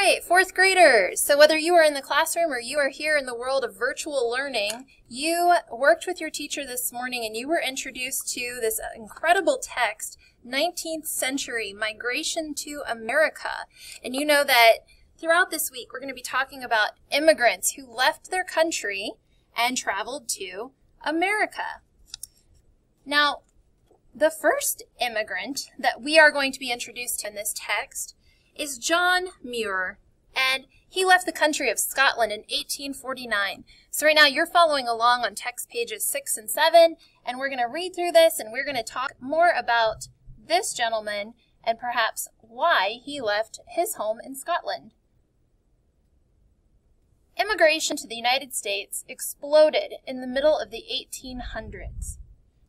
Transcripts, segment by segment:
right, fourth graders. So whether you are in the classroom or you are here in the world of virtual learning, you worked with your teacher this morning and you were introduced to this incredible text, 19th Century Migration to America. And you know that throughout this week we're going to be talking about immigrants who left their country and traveled to America. Now, the first immigrant that we are going to be introduced to in this text is John Muir, and he left the country of Scotland in 1849. So right now you're following along on text pages 6 and 7, and we're going to read through this and we're going to talk more about this gentleman and perhaps why he left his home in Scotland. Immigration to the United States exploded in the middle of the 1800s.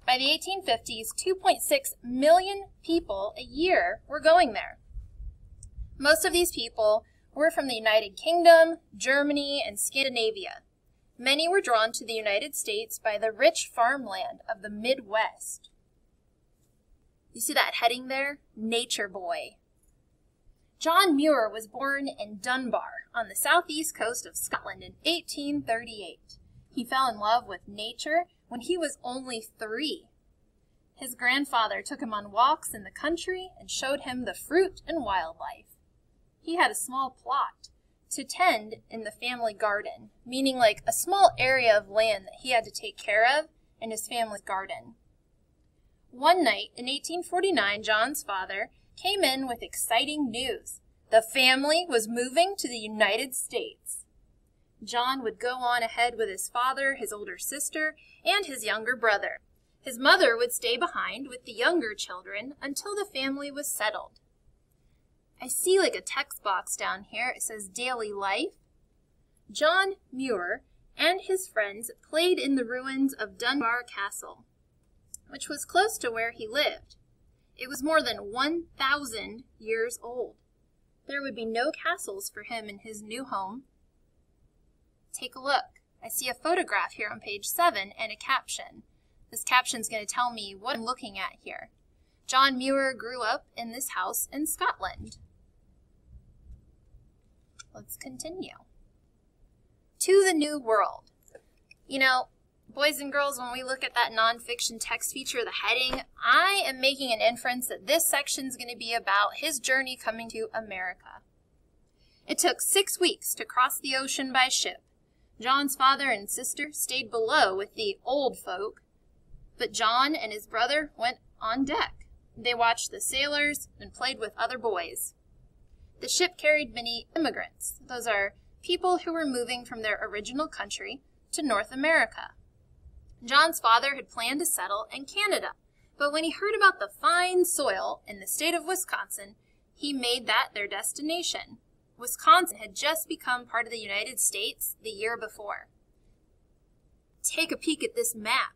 By the 1850s, 2.6 million people a year were going there. Most of these people were from the United Kingdom, Germany, and Scandinavia. Many were drawn to the United States by the rich farmland of the Midwest. You see that heading there? Nature Boy. John Muir was born in Dunbar on the southeast coast of Scotland in 1838. He fell in love with nature when he was only 3. His grandfather took him on walks in the country and showed him the fruit and wildlife. He had a small plot to tend in the family garden, meaning like a small area of land that he had to take care of in his family's garden. One night in 1849, John's father came in with exciting news. The family was moving to the United States. John would go on ahead with his father, his older sister, and his younger brother. His mother would stay behind with the younger children until the family was settled. I see like a text box down here. It says daily life. John Muir and his friends played in the ruins of Dunbar Castle, which was close to where he lived. It was more than 1,000 years old. There would be no castles for him in his new home. Take a look. I see a photograph here on page 7 and a caption. This caption is going to tell me what I'm looking at here. John Muir grew up in this house in Scotland. Let's continue. To the New World. You know, boys and girls, when we look at that nonfiction text feature, the heading, I am making an inference that this section is going to be about his journey coming to America. It took 6 weeks to cross the ocean by ship. John's father and sister stayed below with the old folk, but John and his brother went on deck. They watched the sailors and played with other boys. The ship carried many immigrants. Those are people who were moving from their original country to North America. John's father had planned to settle in Canada, but when he heard about the fine soil in the state of Wisconsin, he made that their destination. Wisconsin had just become part of the United States the year before. Take a peek at this map.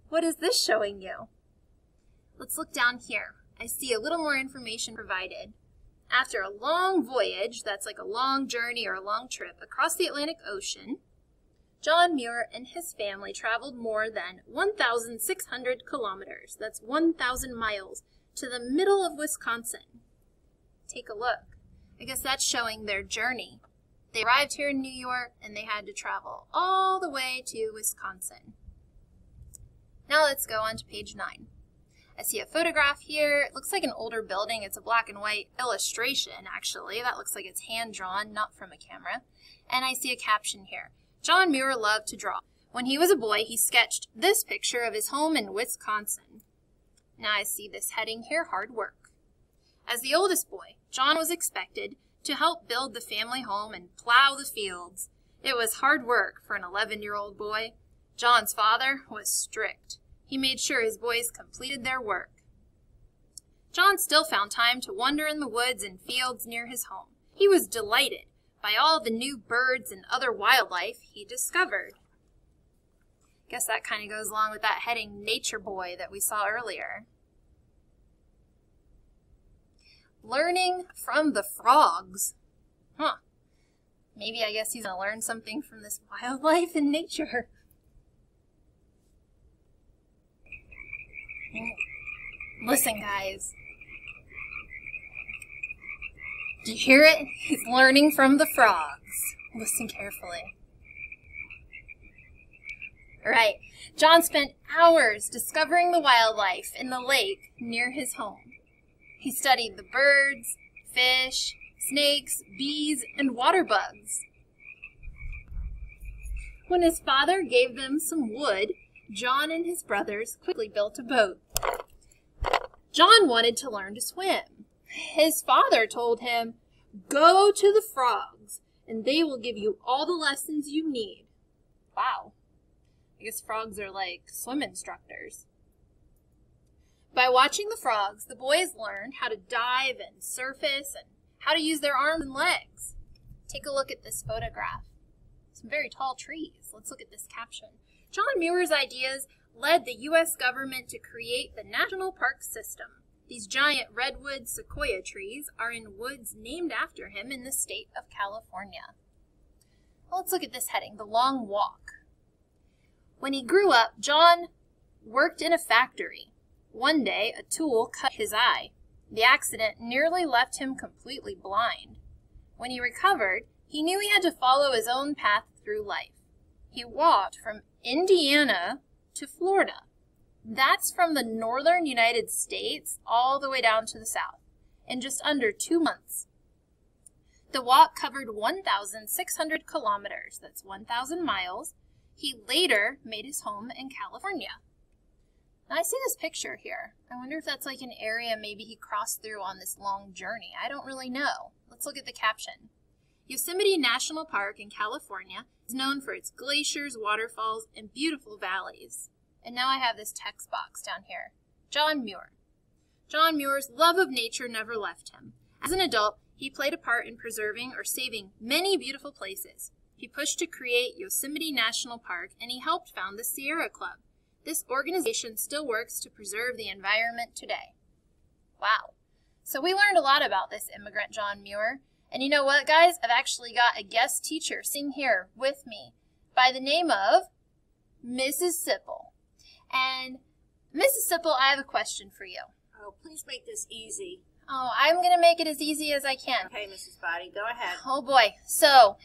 What is this showing you? Let's look down here. I see a little more information provided. After a long voyage, that's like a long journey or a long trip across the Atlantic Ocean, John Muir and his family traveled more than 1,600 kilometers, that's 1,000 miles, to the middle of Wisconsin. Take a look. I guess that's showing their journey. They arrived here in New York and they had to travel all the way to Wisconsin. Now let's go on to page 9. I see a photograph here. It looks like an older building. It's a black and white illustration, actually. That looks like it's hand-drawn, not from a camera. And I see a caption here. John Muir loved to draw. When he was a boy, he sketched this picture of his home in Wisconsin. Now I see this heading here, hard work. As the oldest boy, John was expected to help build the family home and plow the fields. It was hard work for an 11-year-old boy. John's father was strict. He made sure his boys completed their work. John still found time to wander in the woods and fields near his home. He was delighted by all the new birds and other wildlife he discovered. Guess that kind of goes along with that heading, Nature Boy, that we saw earlier. Learning from the frogs. Maybe I guess he's going to learn something from this wildlife and nature. Listen, guys. Do you hear it? He's learning from the frogs. Listen carefully. Right. John spent hours discovering the wildlife in the lake near his home. He studied the birds, fish, snakes, bees, and water bugs. When his father gave them some wood, John and his brothers quickly built a boat. John wanted to learn to swim. His father told him, "Go to the frogs, and they will give you all the lessons you need." Wow. I guess frogs are like swim instructors. By watching the frogs, the boys learned how to dive and surface and how to use their arms and legs. Take a look at this photograph. Some very tall trees. Let's look at this caption. John Muir's ideas led the U.S. government to create the National Park System. These giant redwood sequoia trees are in woods named after him in the state of California. Well, let's look at this heading, The Long Walk. When he grew up, John worked in a factory. One day, a tool cut his eye. The accident nearly left him completely blind. When he recovered, he knew he had to follow his own path through life. He walked from Indiana to Florida. That's from the northern United States all the way down to the south, in just under 2 months. The walk covered 1,600 kilometers, that's 1,000 miles. He later made his home in California. Now I see this picture here. I wonder if that's like an area maybe he crossed through on this long journey. I don't really know. Let's look at the caption. Yosemite National Park in California is known for its glaciers, waterfalls, and beautiful valleys. And now I have this text box down here. John Muir. John Muir's love of nature never left him. As an adult, he played a part in preserving or saving many beautiful places. He pushed to create Yosemite National Park, and he helped found the Sierra Club. This organization still works to preserve the environment today. Wow. So we learned a lot about this immigrant, John Muir. And you know what, guys? I've actually got a guest teacher sitting here with me by the name of Mrs. Sipple. And Mrs. Sipple, I have a question for you. Oh, please make this easy. Oh, I'm going to make it as easy as I can. Okay, Mrs. Body, go ahead. Oh, boy. So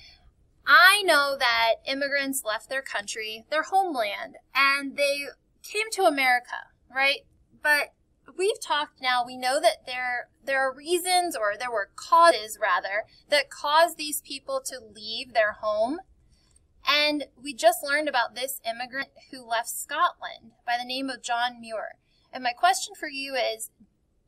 I know that immigrants left their country, their homeland, and they came to America, right? But we've talked now, we know that there are reasons, or there were causes, rather, that caused these people to leave their home. And we just learned about this immigrant who left Scotland by the name of John Muir. And my question for you is,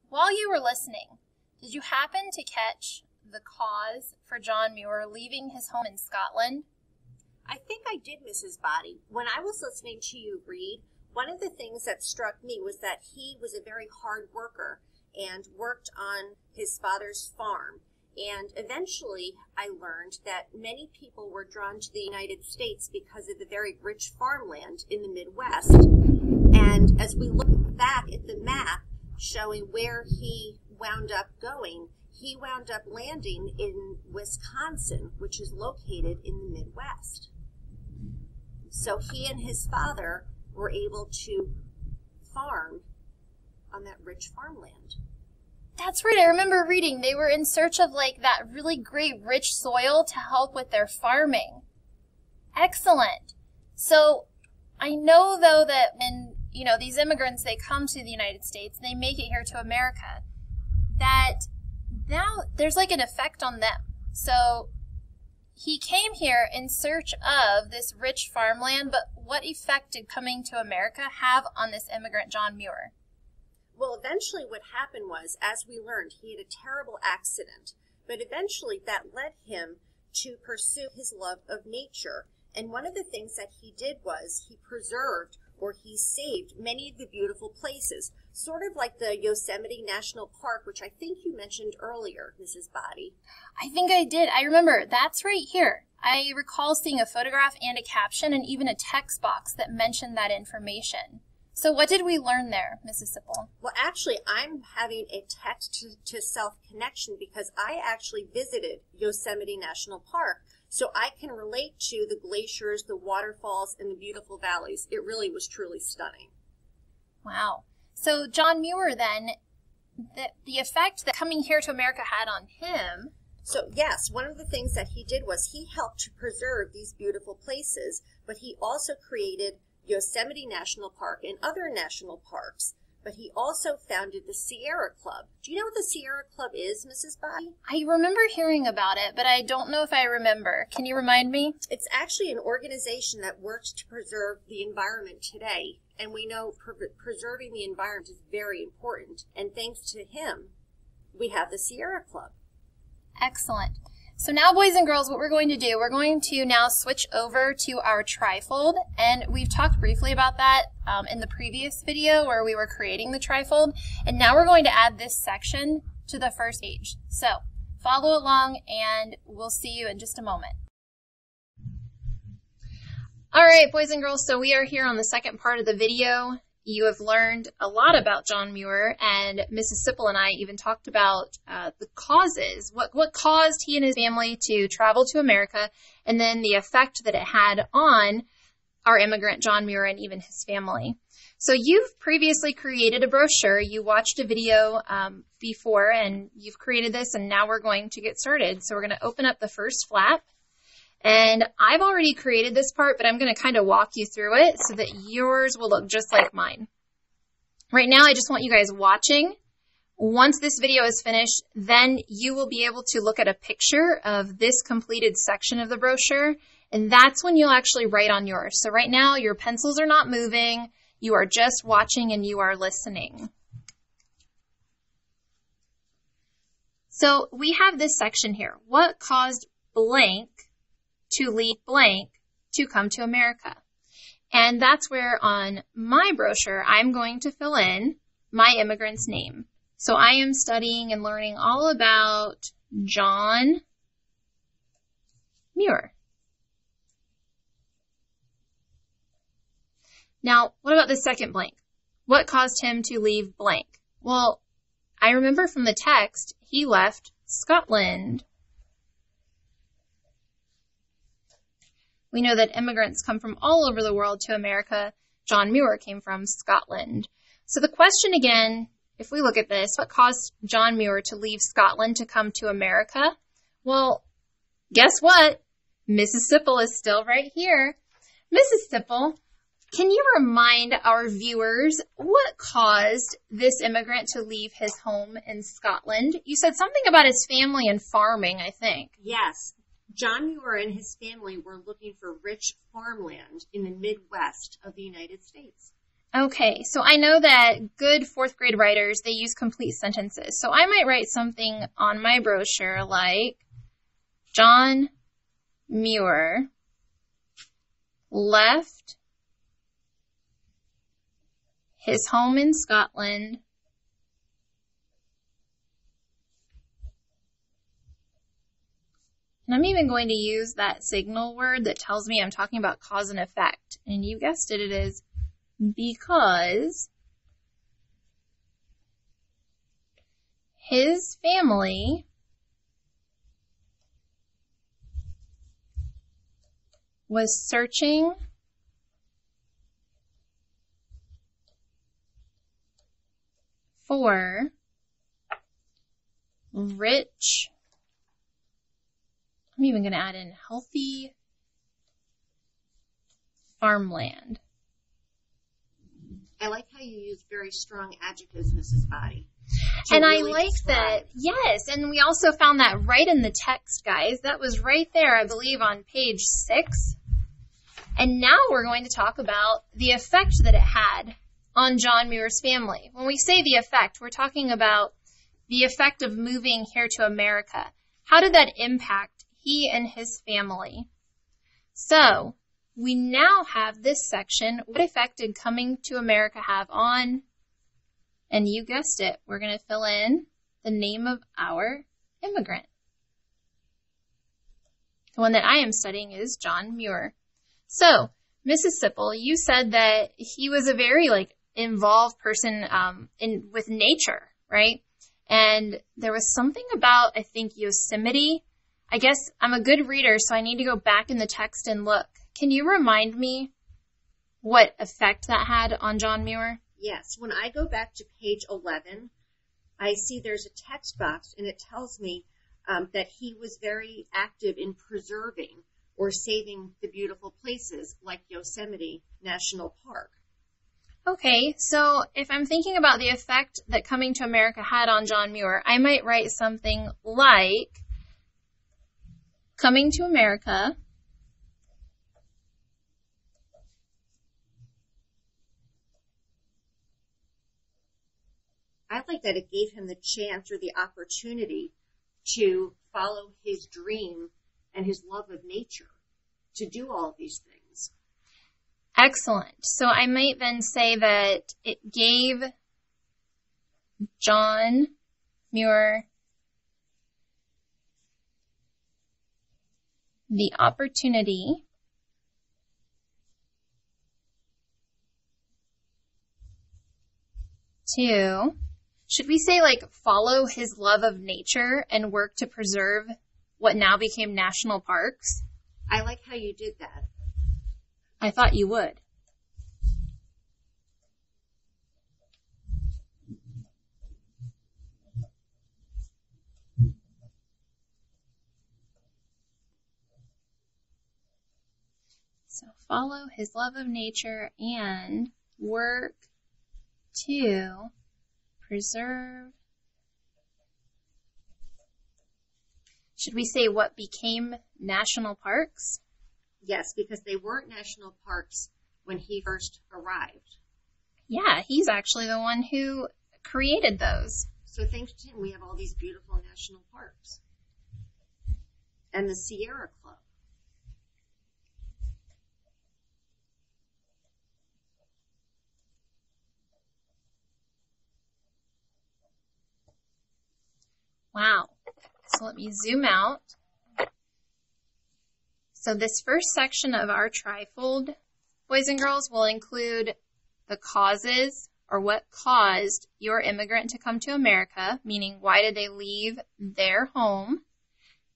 while you were listening, did you happen to catch the cause for John Muir leaving his home in Scotland? I think I did, Mrs. Body. When I was listening to you read, one of the things that struck me was that he was a very hard worker and worked on his father's farm. And eventually I learned that many people were drawn to the United States because of the very rich farmland in the Midwest. And as we look back at the map showing where he wound up going, he wound up landing in Wisconsin, which is located in the Midwest. So he and his father were able to farm on that rich farmland. That's right. I remember reading they were in search of like that really great rich soil to help with their farming. Excellent. So I know though that when, these immigrants, they come to the United States, they make it here to America, that now there's like an effect on them. So he came here in search of this rich farmland, but what effect did coming to America have on this immigrant, John Muir? Well, eventually what happened was, as we learned, he had a terrible accident, but eventually that led him to pursue his love of nature. And one of the things that he did was he preserved or he saved many of the beautiful places, sort of like the Yosemite National Park, which I think you mentioned earlier, Mrs. Body. I think I did. I remember. That's right here. I recall seeing a photograph and a caption and even a text box that mentioned that information. So what did we learn there, Mrs. Sipple? Well, actually, I'm having a text-to-self connection because I actually visited Yosemite National Park, so I can relate to the glaciers, the waterfalls, and the beautiful valleys. It really was truly stunning. Wow. So John Muir then, the effect that coming here to America had on him So yes, one of the things that he did was he helped to preserve these beautiful places, but he also created Yosemite National Park and other national parks. But he also founded the Sierra Club. Do you know what the Sierra Club is, Mrs. Body? I remember hearing about it, but I don't know if I remember. Can you remind me? It's actually an organization that works to preserve the environment today. And we know preserving the environment is very important. And thanks to him, we have the Sierra Club. Excellent. So now, boys and girls, what we're going to do, we're going to now switch over to our trifold, and we've talked briefly about that in the previous video where we were creating the trifold, and now we're going to add this section to the first page. So follow along, and we'll see you in just a moment. All right, boys and girls, so we are here on the second part of the video. You have learned a lot about John Muir, and Mrs. Sipple and I even talked about the causes, what caused he and his family to travel to America, and then the effect that it had on our immigrant John Muir and even his family. So you've previously created a brochure. You watched a video before, and you've created this, and now we're going to get started. So we're going to open up the first flap. And I've already created this part, but I'm going to kind of walk you through it so that yours will look just like mine. Right now, I just want you guys watching. Once this video is finished, then you will be able to look at a picture of this completed section of the brochure, and that's when you'll actually write on yours. So right now, your pencils are not moving. You are just watching and you are listening. So we have this section here. What caused blank to leave blank to come to America? And that's where on my brochure, I'm going to fill in my immigrant's name. So I am studying and learning all about John Muir. Now, what about the second blank? What caused him to leave blank? Well, I remember from the text, he left Scotland. We know that immigrants come from all over the world to America. John Muir came from Scotland. So the question again, if we look at this, what caused John Muir to leave Scotland to come to America? Well, guess what? Mrs. Sipple is still right here. Mrs. Sipple, can you remind our viewers what caused this immigrant to leave his home in Scotland? You said something about his family and farming, I think. Yes. John Muir and his family were looking for rich farmland in the Midwest of the United States. Okay, so I know that good fourth grade writers, they use complete sentences. So I might write something on my brochure like, John Muir left his home in Scotland and I'm even going to use that signal word that tells me I'm talking about cause and effect. And you guessed it, it is because his family was searching for rich, I'm even going to add in healthy farmland. I like how you use very strong adjectives, Mrs. Body. And I like that, yes, and we also found that right in the text, guys. That was right there, I believe, on page 6. And now we're going to talk about the effect that it had on John Muir's family. When we say the effect, we're talking about the effect of moving here to America. How did that impact he and his family? So, we now have this section. What effect did coming to America have on, and you guessed it, we're going to fill in the name of our immigrant. The one that I am studying is John Muir. So, Mrs. Sipple, you said that he was a very involved person with nature, right? And there was something about, I think, Yosemite. I guess I'm a good reader, so I need to go back in the text and look. Can you remind me what effect that had on John Muir? Yes. When I go back to page 11, I see there's a text box, and it tells me that he was very active in preserving or saving the beautiful places like Yosemite National Park. Okay, so if I'm thinking about the effect that coming to America had on John Muir, I might write something like, coming to America I like that it gave him the chance or the opportunity to follow his dream and his love of nature, to do all of these things. Excellent. So I might then say that it gave John Muir the opportunity to, should we say like follow his love of nature and work to preserve what now became national parks? I like how you did that. I thought you would. So follow his love of nature and work to preserve. Should we say what became national parks? Yes, because they weren't national parks when he first arrived. Yeah, he's actually the one who created those. So thanks to him, we have all these beautiful national parks. And the Sierra Club. Wow. So let me zoom out. So this first section of our trifold, boys and girls, will include the causes or what caused your immigrant to come to America, meaning why did they leave their home,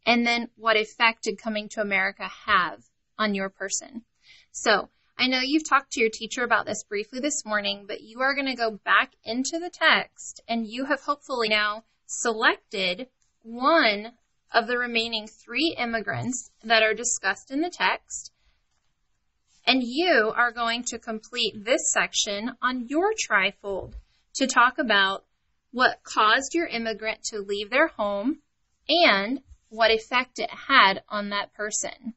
and then what effect did coming to America have on your person. So I know you've talked to your teacher about this briefly this morning, but you are going to go back into the text and you have hopefully now selected one of the remaining 3 immigrants that are discussed in the text, and you are going to complete this section on your trifold to talk about what caused your immigrant to leave their home and what effect it had on that person.